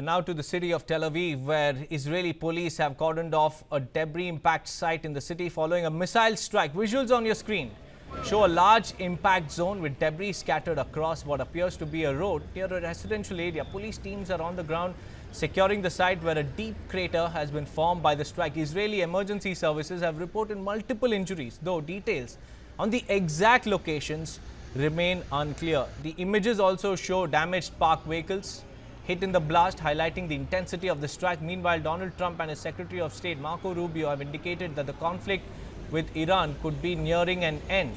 Now to the city of Tel Aviv, where Israeli police have cordoned off a debris impact site in the city following a missile strike. Visuals on your screen show a large impact zone with debris scattered across what appears to be a road near a residential area. Police teams are on the ground securing the site where a deep crater has been formed by the strike. Israeli emergency services have reported multiple injuries, though details on the exact locations remain unclear. The images also show damaged parked vehicles hit in the blast, highlighting the intensity of the strike. Meanwhile, Donald Trump and his Secretary of State Marco Rubio have indicated that the conflict with Iran could be nearing an end.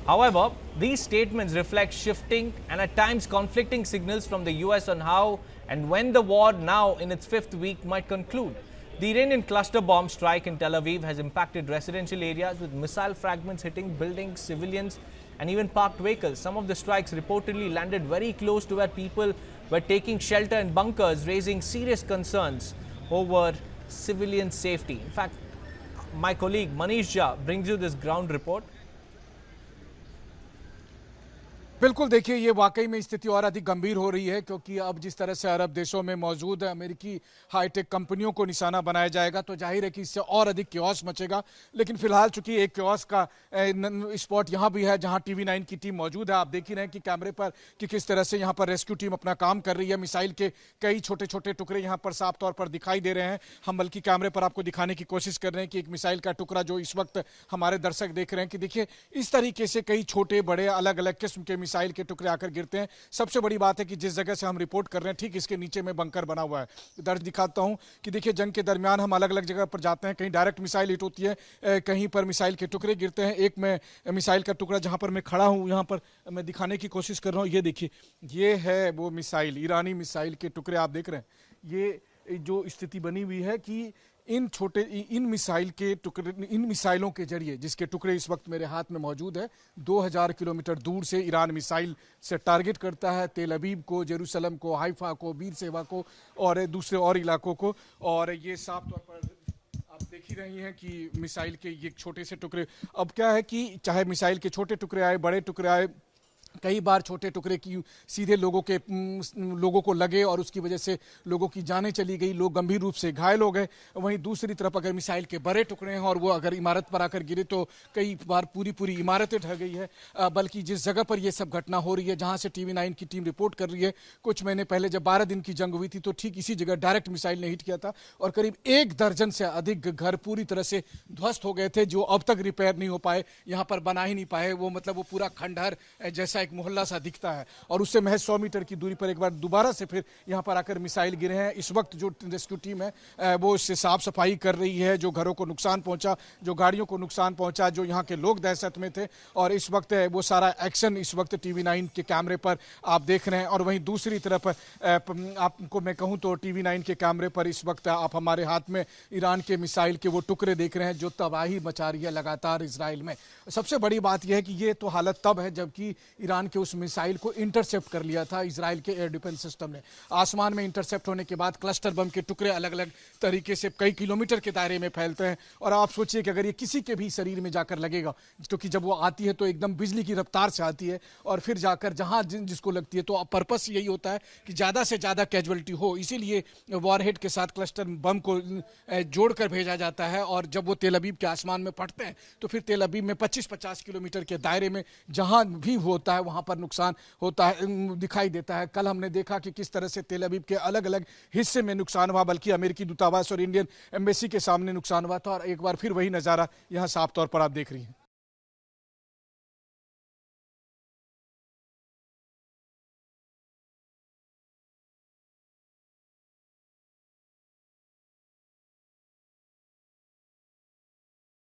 However, these statements reflect shifting and at times conflicting signals from the US on how and when the war, now in its fifth week, might conclude. The Iranian cluster bomb strike in Tel Aviv has impacted residential areas with missile fragments hitting buildings, civilians and even parked vehicles. Some of the strikes reportedly landed very close to where people were taking shelter in bunkers, raising serious concerns over civilian safety. In fact, my colleague Manish Jha brings you this ground report. बिल्कुल देखिए, ये वाकई में स्थिति और अधिक गंभीर हो रही है, क्योंकि अब जिस तरह से अरब देशों में मौजूद अमेरिकी हाईटेक कंपनियों को निशाना बनाया जाएगा तो जाहिर है कि इससे और अधिक क्योस मचेगा। लेकिन फिलहाल चूंकि एक क्योस का स्पॉट यहाँ भी है जहाँ TV9 की टीम मौजूद है। आप देख ही रहे हैं कि कैमरे पर कि किस तरह से यहाँ पर रेस्क्यू टीम अपना काम कर रही है। मिसाइल के कई छोटे छोटे टुकड़े यहाँ पर साफ तौर पर दिखाई दे रहे हैं। हम बल्कि कैमरे पर आपको दिखाने की कोशिश कर रहे हैं कि एक मिसाइल का टुकड़ा जो इस वक्त हमारे दर्शक देख रहे हैं कि देखिए इस तरीके से कई छोटे बड़े अलग अलग किस्म के मिसाइल के टुकड़े आकर गिरते हैं। सबसे बड़ी बात है कि जिस जगह से हम रिपोर्ट कर रहे हैं ठीक इसके नीचे में बंकर बना हुआ है। दर्ज दिखाता हूं कि देखिए जंग के दरमियान हम अलग अलग जगह पर जाते हैं, कहीं डायरेक्ट मिसाइल हिट होती है, कहीं पर मिसाइल के टुकड़े गिरते हैं। एक में मिसाइल का टुकड़ा जहां पर मैं खड़ा हूं यहां पर मैं दिखाने की कोशिश कर रहा हूं। ये देखिए, ये है वो मिसाइल, ईरानी मिसाइल के टुकड़े आप देख रहे हैं। ये जो स्थिति बनी हुई है कि इन मिसाइलों के जरिए, जिसके टुकड़े इस वक्त मेरे हाथ में मौजूद है, 2000 किलोमीटर दूर से ईरान मिसाइल से टारगेट करता है तेल अवीव को, जेरूसलम को, हाइफा को, बीर सेवा को और दूसरे और इलाकों को। और ये साफ तौर पर आप देख ही रही हैं कि मिसाइल के ये छोटे से टुकड़े, अब क्या है कि चाहे मिसाइल के छोटे टुकड़े आए, बड़े टुकड़े आए, कई बार छोटे टुकड़े की सीधे लोगों को लगे और उसकी वजह से लोगों की जानें चली गई, लोग गंभीर रूप से घायल हो गए। वहीं दूसरी तरफ अगर मिसाइल के बड़े टुकड़े हैं और वो अगर इमारत पर आकर गिरे तो कई बार पूरी इमारतें ढह गई है। बल्कि जिस जगह पर ये सब घटना हो रही है, जहां से TV9 की टीम रिपोर्ट कर रही है, कुछ महीने पहले जब 12 दिन की जंग हुई थी तो ठीक इसी जगह डायरेक्ट मिसाइल ने हिट किया था और करीब 1 दर्जन से अधिक घर पूरी तरह से ध्वस्त हो गए थे, जो अब तक रिपेयर नहीं हो पाए, यहाँ पर बना ही नहीं पाए। वो मतलब वो पूरा खंडहर जैसा एक मोहल्ला सा दिखता है। और उससे महज 100 मीटर की दूरी पर एक बार दोबारा से फिर यहां पर आकर मिसाइल गिरे हैं। इस वक्त जो रेस्क्यू टीम है वो इससे साफ सफाई कर रही है। जो घरों को नुकसान पहुंचा, जो गाड़ियों को नुकसान पहुंचा, जो यहां के लोग दहशत में थे, और इस वक्त वो सारा एक्शन इस वक्त TV9 के कैमरे पर आप देख रहे हैं। और वहीं दूसरी तरफ आपको मैं कहूं तो TV9 के कैमरे पर इस वक्त आप हमारे हाथ में ईरान के मिसाइल के वो टुकड़े देख रहे हैं जो तबाही मचा रही है लगातार इजराइल में। सबसे बड़ी बात यह है कि ये तो हालत तब है जबकि ईरान के उस मिसाइल को इंटरसेप्ट कर लिया था इजराइल के एयर डिफेंस सिस्टम ने। आसमान में इंटरसेप्ट होने के बाद क्लस्टर बम के टुकड़े अलग अलग तरीके से कई किलोमीटर के दायरे में फैलते हैं। और आप सोचिए कि अगर ये किसी के भी शरीर में जाकर लगेगा, क्योंकि जब वो आती है तो एकदम बिजली की रफ्तार से आती है और फिर जाकर जहां जिसको लगती है, तो पर्पस यही होता है कि ज्यादा से ज्यादा कैजुअलिटी हो। इसीलिए वॉरहेड के साथ क्लस्टर बम को जोड़कर भेजा जाता है और जब वो तेल अवीव के आसमान में फटते हैं तो फिर तेल अवीव में 25-50 किलोमीटर के दायरे में जहां भी होता है वहां पर नुकसान होता है, दिखाई देता है। कल हमने देखा कि किस तरह से तेल अवीव के अलग अलग हिस्से में नुकसान हुआ, बल्कि अमेरिकी दूतावास और इंडियन एम्बेसी के सामने नुकसान हुआ था। और एक बार फिर वही नज़ारा यहाँ साफ तौर पर आप देख रही हैं।